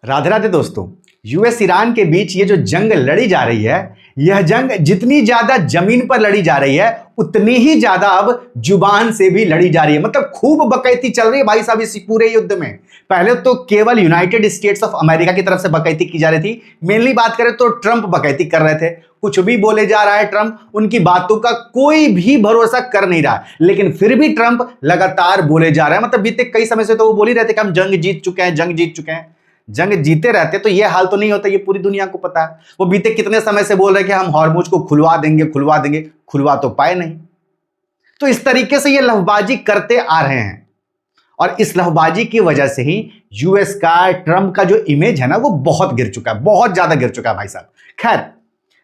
राधे राधे दोस्तों। US Iran के बीच ये जो जंग लड़ी जा रही है, यह जंग जितनी ज्यादा जमीन पर लड़ी जा रही है उतनी ही ज्यादा अब जुबान से भी लड़ी जा रही है। मतलब खूब बकैती चल रही है भाई साहब इस पूरे युद्ध में। पहले तो केवल यूनाइटेड स्टेट्स ऑफ अमेरिका की तरफ से बकैती की जा रही थी। मेनली बात करें तो ट्रंप बकैती कर रहे थे। कुछ भी बोले जा रहा है ट्रंप, उनकी बातों का कोई भी भरोसा कर नहीं रहा, लेकिन फिर भी ट्रंप लगातार बोले जा रहे हैं। मतलब बीते कई समय से तो वो बोल ही रहे थे कि हम जंग जीत चुके हैं, जंग जीत चुके हैं। जंग जीते रहते तो ये हाल तो नहीं होता, ये पूरी दुनिया को पता है। वो बीते कितने समय से बोल रहे हैं कि हम हॉर्मुज को खुलवा देंगे, खुलवा देंगे, खुलवा तो पाए नहीं। तो इस तरीके से ये लफबाजी करते आ रहे हैं और इस लफबाजी की वजह से ही यूएस का, ट्रंप का जो इमेज है ना, वो बहुत गिर चुका है, बहुत ज्यादा गिर चुका है भाई साहब। खैर,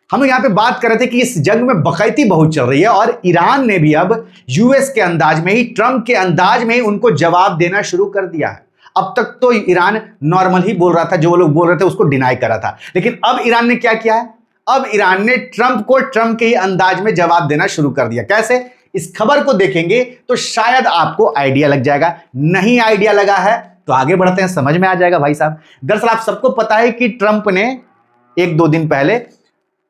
हम यहां पे बात कर रहे थे कि इस जंग में बकैती बहुत चल रही है और ईरान ने भी अब यूएस के अंदाज में ही, ट्रंप के अंदाज में ही उनको जवाब देना शुरू कर दिया है। अब तक तो ईरान नॉर्मल ही बोल रहा था, जो वो लोग बोल रहे थे उसको डिनाई कर रहा था, लेकिन अब ईरान ने क्या किया है? अब ईरान ने ट्रंप को ट्रंप के ही अंदाज में जवाब देना शुरू कर दिया। कैसे? इस खबर को देखेंगे तो शायद आपको आइडिया लग जाएगा। नहीं आइडिया लगा है तो आगे बढ़ते हैं, समझ में आ जाएगा भाई साहब। दरअसल आप सबको पता है कि ट्रंप ने 1-2 दिन पहले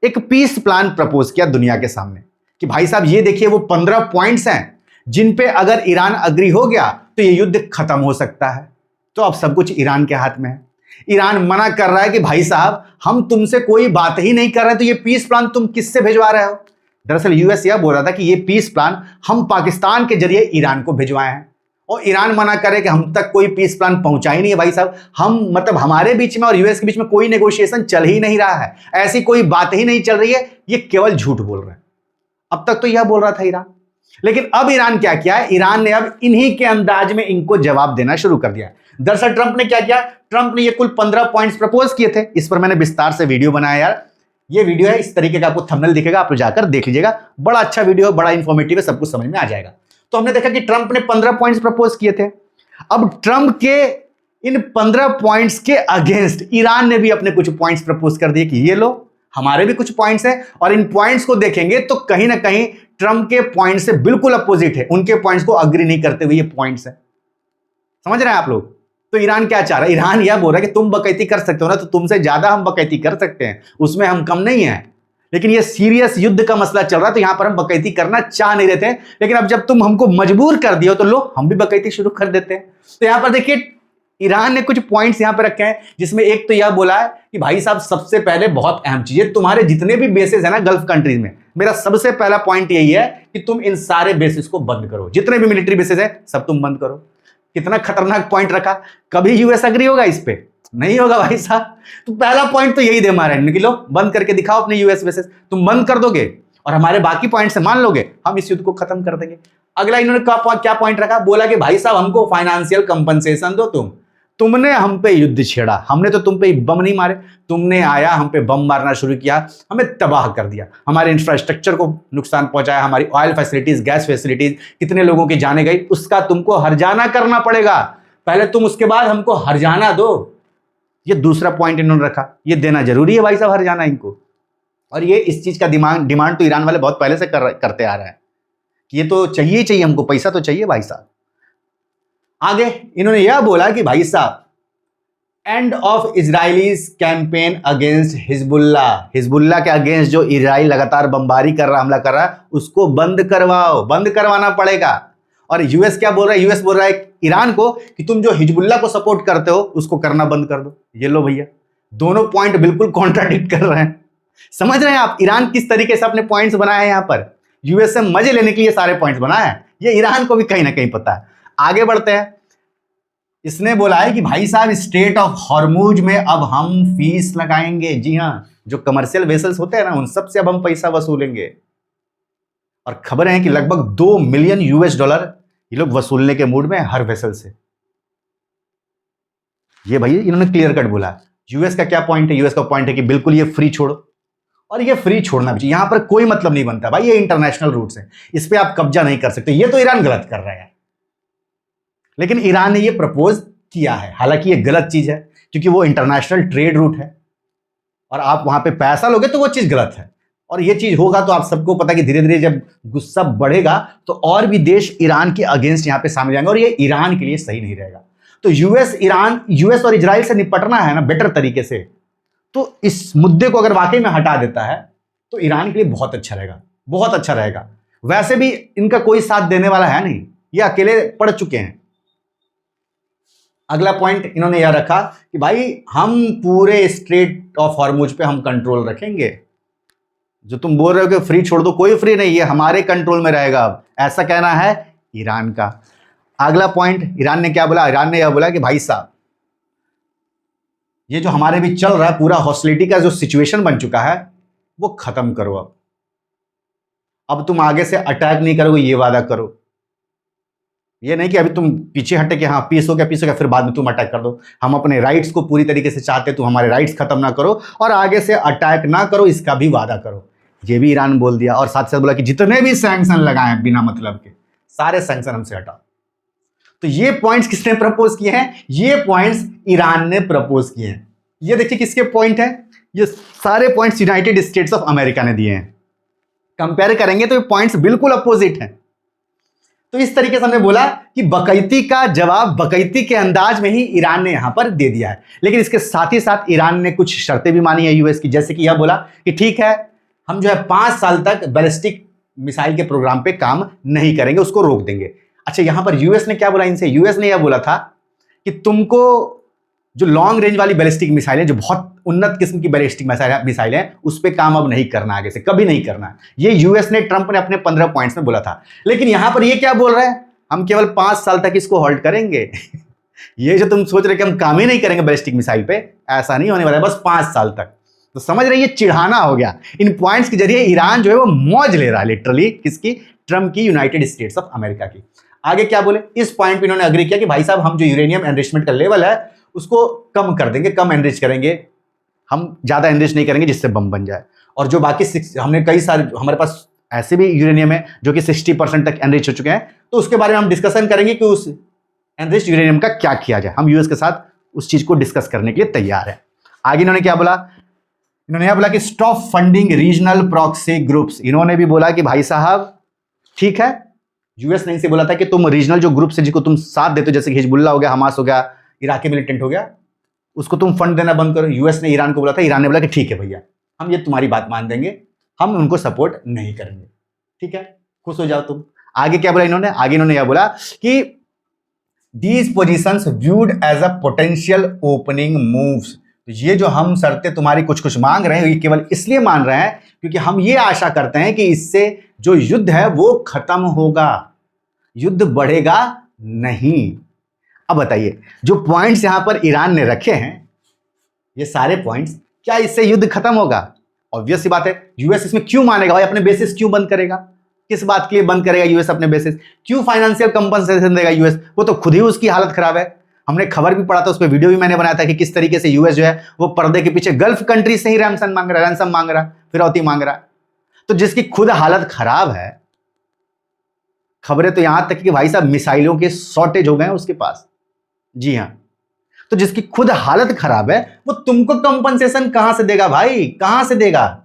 एक पीस प्लान प्रपोज किया दुनिया के सामने कि भाई साहब ये देखिए, वो 15 पॉइंट्स हैं जिन पे अगर ईरान अग्री हो गया तो ये युद्ध खत्म हो सकता है। तो अब सब कुछ ईरान के हाथ में है। ईरान मना कर रहा है कि भाई साहब हम तुमसे कोई बात ही नहीं कर रहे, तो ये पीस प्लान तुम किससे भिजवा रहे हो? दरअसल यूएस यह बोल रहा था कि ये पीस प्लान हम पाकिस्तान के जरिए ईरान को भिजवाए हैं और ईरान मना करे कि हम तक कोई पीस प्लान पहुंचा ही नहीं है भाई साहब। हम मतलब हमारे बीच में और यूएस के बीच में कोई नेगोशिएशन चल ही नहीं रहा है, ऐसी कोई बात ही नहीं चल रही है, ये केवल झूठ बोल रहे हैं। अब तक तो यह बोल रहा था ईरान, लेकिन अब ईरान क्या किया है? ईरान ने अब इन्हीं के अंदाज में इनको जवाब देना शुरू कर दिया। दरअसल ट्रंप ने क्या किया? ट्रंप ने ये कुल 15 पॉइंट्स प्रपोज किए थे। इस पर मैंने विस्तार से वीडियो बनाया यार। ये वीडियो है इस तरीके का, आपको थंबनेल दिखेगा, आप जाकर देख लीजिएगा। बड़ा अच्छा वीडियो है, बड़ा इंफॉर्मेटिव है, सब कुछ समझ में आ जाएगा। तो हमने देखा कि ट्रंप ने 15 पॉइंट्स प्रपोज किए थे। अब ट्रंप के इन 15 पॉइंट्स के अगेंस्ट ईरान ने भी अपने कुछ पॉइंट्स प्रपोज कर दिए कि ये लो, हमारे भी कुछ पॉइंट्स हैं। और इन पॉइंट्स को देखेंगे तो कहीं ना कहीं ट्रंप के पॉइंट से बिल्कुल अपोजिट है। उनके पॉइंट्स को अग्री नहीं करते हुए ये पॉइंट्स है। समझ रहे हैं आप लोग? तो ईरान क्या चाह रहा है? ईरान यह बोल रहा है कि तुम बकैती कर सकते हो ना, तो तुमसे ज्यादा हम बकैती कर सकते हैं, उसमें हम कम नहीं है। लेकिन ये सीरियस युद्ध का मसला चल रहा है, तो यहां पर हम बकैती करना चाह नहीं रहे थे, लेकिन अब जब तुम हमको मजबूर कर दियो तो लो, हम भी बकैती शुरू कर देते हैं। तो यहां पर देखिए ईरान ने कुछ पॉइंट्स यहां पर रखे हैं, जिसमें एक तो यह बोला है कि भाई साहब सबसे पहले बहुत अहम चीज है, तुम्हारे जितने भी बेसेस है ना गल्फ कंट्रीज में, मेरा सबसे पहला पॉइंट यही है कि तुम इन सारे बेसिस को बंद करो। जितने भी मिलिट्री बेसिस है सब तुम बंद करो। कितना खतरनाक पॉइंट रखा। कभी यूएस अग्री होगा इस पे? नहीं होगा भाई साहब। तो पहला पॉइंट तो यही दे मारे कि लो बंद करके दिखाओ अपने यूएस बेसिस। तुम बंद कर दोगे और हमारे बाकी पॉइंट से मान लोगे, हम इस युद्ध को खत्म कर देंगे। अगला इन्होंने क्या पॉइंट रखा? बोला कि भाई साहब हमको फाइनेंशियल कंपनसेशन दो। तुमने हम पे युद्ध छेड़ा, हमने तो तुम पे बम नहीं मारे, तुमने आया हम पे बम मारना शुरू किया, हमें तबाह कर दिया, हमारे इंफ्रास्ट्रक्चर को नुकसान पहुंचाया, हमारी ऑयल फैसिलिटीज, गैस फैसिलिटीज, कितने लोगों की जाने गई, उसका तुमको हर्जाना करना पड़ेगा। पहले तुम उसके बाद हमको हर्जाना दो। ये दूसरा पॉइंट इन्होंने रखा। ये देना जरूरी है भाई साहब हर्जाना इनको। और ये इस चीज का डिमांड तो ईरान वाले बहुत पहले से करते आ रहे हैं कि ये तो चाहिए ही चाहिए, हमको पैसा तो चाहिए भाई साहब। आगे इन्होंने यह बोला कि भाई साहब end of Israelis campaign against Hezbollah, Hezbollah के अगेंस्ट जो इजराइल लगातार बमबारी कर रहा, हमला कर रहा है, उसको बंद करवाओ, बंद करवाना पड़ेगा। और यूएस क्या बोल रहा है? यूएस बोल रहा है ईरान को कि तुम जो हिजबुल्ला को सपोर्ट करते हो उसको करना बंद कर दो। ये लो भैया, दोनों पॉइंट बिल्कुल कॉन्ट्राडिक्ट कर रहे हैं। समझ रहे हैं आप ईरान किस तरीके से अपने पॉइंट्स बनाए हैं? यहां पर यूएस से मजे लेने के लिए सारे पॉइंट्स बनाए हैं। ये ईरान को भी कहीं ना कहीं पता है। आगे बढ़ते हैं। इसने बोला है कि भाई साहब स्ट्रेट ऑफ हॉर्मुज में अब हम फीस लगाएंगे। जी हाँ, जो कमर्शियल वेसल्स होते हैं ना, उन सब से अब हम पैसा वसूलेंगे। और खबर है कि लगभग 2 मिलियन यूएस डॉलर ये लोग वसूलने के मूड में हर वेसल से। ये भाई इन्होंने क्लियर कट बोला। यूएस का क्या पॉइंट है? यूएस का पॉइंट है कि बिल्कुल ये फ्री छोड़ो, और ये फ्री छोड़ना भी चाहिए। यहां पर कोई मतलब नहीं बनता भाई, ये इंटरनेशनल रूट्स है, इस पे आप कब्जा नहीं कर सकते। ये तो ईरान गलत कर रहा है, लेकिन ईरान ने ये प्रपोज किया है। हालांकि ये गलत चीज है क्योंकि वो इंटरनेशनल ट्रेड रूट है और आप वहां पे पैसा लोगे तो वो चीज गलत है। और ये चीज होगा तो आप सबको पता है कि धीरे धीरे जब गुस्सा बढ़ेगा तो और भी देश ईरान के अगेंस्ट यहां पे सामने जाएंगे और ये ईरान के लिए सही नहीं रहेगा। तो यूएस और इजराइल से निपटना है ना बेटर तरीके से, तो इस मुद्दे को अगर वाकई में हटा देता है तो ईरान के लिए बहुत अच्छा रहेगा, बहुत अच्छा रहेगा। वैसे भी इनका कोई साथ देने वाला है नहीं, ये अकेले पड़ चुके हैं। अगला पॉइंट इन्होंने यह रखा कि भाई हम पूरे स्ट्रेट ऑफ हॉर्मुज पे हम कंट्रोल रखेंगे। जो तुम बोल रहे हो कि फ्री छोड़ दो, कोई फ्री नहीं, ये हमारे कंट्रोल में रहेगा अब, ऐसा कहना है ईरान का। अगला पॉइंट ईरान ने क्या बोला, ईरान ने यह बोला कि भाई साहब ये जो हमारे बीच चल रहा है पूरा हॉस्टिलिटी का जो सिचुएशन बन चुका है वो खत्म करो। अब तुम आगे से अटैक नहीं करोगे, ये वादा करो। ये नहीं कि अभी तुम पीछे हटे कि हाँ पीस हो गया फिर बाद में तुम अटैक कर दो। हम अपने राइट्स को पूरी तरीके से चाहते, तुम हमारे राइट्स खत्म ना करो और आगे से अटैक ना करो, इसका भी वादा करो। ये भी ईरान बोल दिया और साथ साथ बोला कि जितने भी सैंक्शन लगाए बिना मतलब के सारे सैंक्शन हमसे हटाओ। तो ये पॉइंट्स किसने प्रपोज किए हैं? ये पॉइंट्स ईरान ने प्रपोज किए हैं। ये देखिए किसके पॉइंट है, ये सारे points United states of America ने दिए हैं। कंपेयर करेंगे तो ये पॉइंट्स बिल्कुल अपोजिट हैं। तो इस तरीके से हमने बोला कि बकैती का जवाब बकैती के अंदाज में ही ईरान ने यहां पर दे दिया है। लेकिन इसके साथ ही साथ ईरान ने कुछ शर्तें भी मानी है यूएस की, जैसे कि यह बोला कि ठीक है हम जो है 5 साल तक बैलिस्टिक मिसाइल के प्रोग्राम पे काम नहीं करेंगे, उसको रोक देंगे। अच्छा यहां पर यूएस ने क्या बोला इनसे, यूएस ने यह बोला था कि तुमको जो लॉन्ग रेंज वाली बैलिस्टिक मिसाइल है, जो बहुत उन्नत किस्म की बैलिस्टिक मिसाइल है, उस पर काम अब नहीं करना, आगे से कभी नहीं करना। ये यूएस ने, ट्रंप ने अपने 15 पॉइंट्स में बोला था। लेकिन यहां पर ये क्या बोल रहे हैं, हम केवल 5 साल तक इसको होल्ड करेंगे। ये जो तुम सोच रहे कि हम काम ही नहीं करेंगे बैलिस्टिक मिसाइल पे, ऐसा नहीं होने वाला है, बस 5 साल तक। तो समझ रहे, ये चिढ़ाना हो गया। इन पॉइंट्स के जरिए ईरान जो है वो मौज ले रहा है लिटरली, किसकी? ट्रंप की, यूनाइटेड स्टेट्स ऑफ अमेरिका की। आगे क्या बोले, इस पॉइंट पे इन्होंने अग्री किया कि भाई साहब हम जो यूरेनियम एनरिचमेंट का लेवल है उसको कम कर देंगे, कम एनरिच करेंगे, हम ज्यादा एनरिच नहीं करेंगे जिससे बम बन जाए। और जो बाकी हमने कई सारे, हमारे पास ऐसे भी यूरेनियम है जो कि 60% तक एनरिच हो चुके हैं, तो उसके बारे में हम डिस्कशन करेंगे कि उस एनरिच यूरेनियम का क्या किया जाए। हम यूएस के साथ उस चीज को डिस्कस करने के लिए तैयार है। आगे इन्होंने क्या बोला, इन्होंने यह बोला कि stop funding regional proxy groups. इन्होंने भी बोला कि भाई साहब ठीक है, यूएस ने इनसे बोला था कि तुम रीजनल जो ग्रुप है जिसको तुम साथ देते हो, जैसे कि हिजबुल्ला हो गया, हमास हो गया, इराकी मिलिटेंट हो गया, उसको तुम फंड देना बंद करो। यूएस ने ईरान को बोला था, ईरान ने बोला कि ठीक है भैया हम ये तुम्हारी बात मान देंगे, हम उनको सपोर्ट नहीं करेंगे। ठीक है, खुश हो जाओ तुम। आगे क्या बोला इन्होंने, आगे इन्होंने यह बोला कि these positions viewed as a potential opening moves. तो ये जो हम शर्तें तुम्हारी कुछ कुछ मांग रहे हैं, ये केवल इसलिए मान रहे हैं क्योंकि हम ये आशा करते हैं कि इससे जो युद्ध है वो खत्म होगा, युद्ध बढ़ेगा नहीं। अब बताइए, जो पॉइंट्स यहां पर ईरान ने रखे हैं, ये सारे पॉइंट्स, क्या इससे युद्ध खत्म होगा? ऑब्वियस सी बात है। यूएस इसमें क्यों मानेगा भाई, अपने बेसिस क्यों बंद करेगा? किस बात के लिए बंद करेगा यूएस अपने बेसिस? क्यों फाइनेंशियल कंपनसेशन देगा यूएस? वो तो खुद ही उसकी हालत खराब है। हमने खबर भी पढ़ा था, उस पर वीडियो भी मैंने बनाया था कि किस तरीके से यूएस जो है वो पर्दे के पीछे गल्फ कंट्री से ही रैंसम मांग रहा, फिरौती मांग रहा। तो जिसकी खुद हालत खराब है, खबरें तो यहां तक कि भाई साहब मिसाइलों के शॉर्टेज हो गए हैं उसके पास। जी हां, तो जिसकी खुद हालत खराब है वो तुमको कंपनसेशन कहां से देगा भाई, कहां से देगा?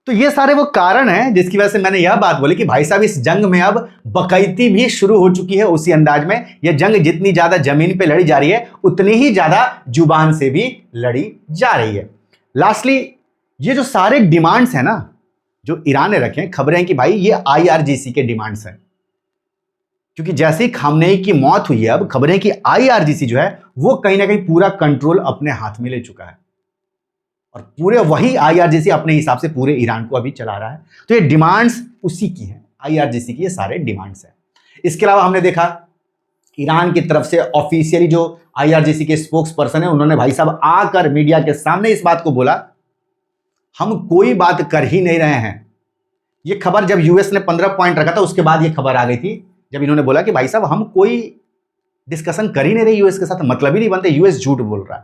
तो ये सारे वो कारण हैं जिसकी वजह से मैंने यह बात बोली कि भाई साहब इस जंग में अब बकैती भी शुरू हो चुकी है। उसी अंदाज में यह जंग जितनी ज्यादा जमीन पे लड़ी जा रही है, उतनी ही ज्यादा जुबान से भी लड़ी जा रही है। लास्टली, ये जो सारे डिमांड्स हैं ना जो ईरान ने रखे हैं, खबरें हैं कि भाई ये आईआरजीसी के डिमांड्स हैं। क्योंकि जैसे ही खामनेई की मौत हुई है, अब खबरें कि आईआरजीसी जो है वो कहीं ना कहीं पूरा कंट्रोल अपने हाथ में ले चुका है और पूरे वही आईआरजीसी अपने हिसाब से पूरे ईरान को अभी चला रहा है। तो ये डिमांड्स उसी की हैं, आईआरजीसी की ये सारे डिमांड्स हैं। इसके अलावा हमने देखा ईरान की तरफ से ऑफिशियली जो आईआरजीसी के स्पोक्स पर्सन है, उन्होंने भाई साहब आकर मीडिया के सामने इस बात को बोला, हम कोई बात कर ही नहीं रहे हैं। ये खबर जब यूएस ने 15 पॉइंट रखा था उसके बाद ये खबर आ गई थी, जब इन्होंने बोला कि भाई साहब हम कोई डिस्कशन कर ही नहीं रहे यूएस के साथ, मतलब ही नहीं बनते, यूएस झूठ बोल रहा है।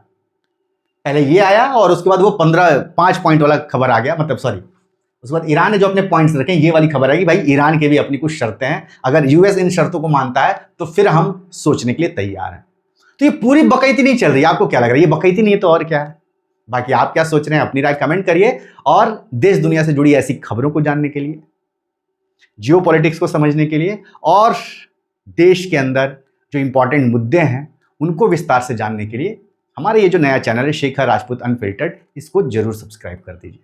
पहले ये आया और उसके बाद वो 5 पॉइंट वाला खबर आ गया, मतलब सॉरी, उसके बाद ईरान ने जो अपने पॉइंट्स रखे ये वाली खबर आई कि भाई ईरान के भी अपनी कुछ शर्तें हैं, अगर यूएस इन शर्तों को मानता है तो फिर हम सोचने के लिए तैयार हैं। तो ये पूरी बकैती नहीं चल रही, आपको क्या लग रहा है? ये बकैती नहीं है तो और क्या है? बाकी आप क्या सोच रहे हैं अपनी राय कमेंट करिए। और देश दुनिया से जुड़ी ऐसी खबरों को जानने के लिए, जियोपॉलिटिक्स को समझने के लिए और देश के अंदर जो इंपॉर्टेंट मुद्दे हैं उनको विस्तार से जानने के लिए हमारे ये जो नया चैनल है शेखर राजपूत अनफिल्टर्ड, इसको जरूर सब्सक्राइब कर दीजिए।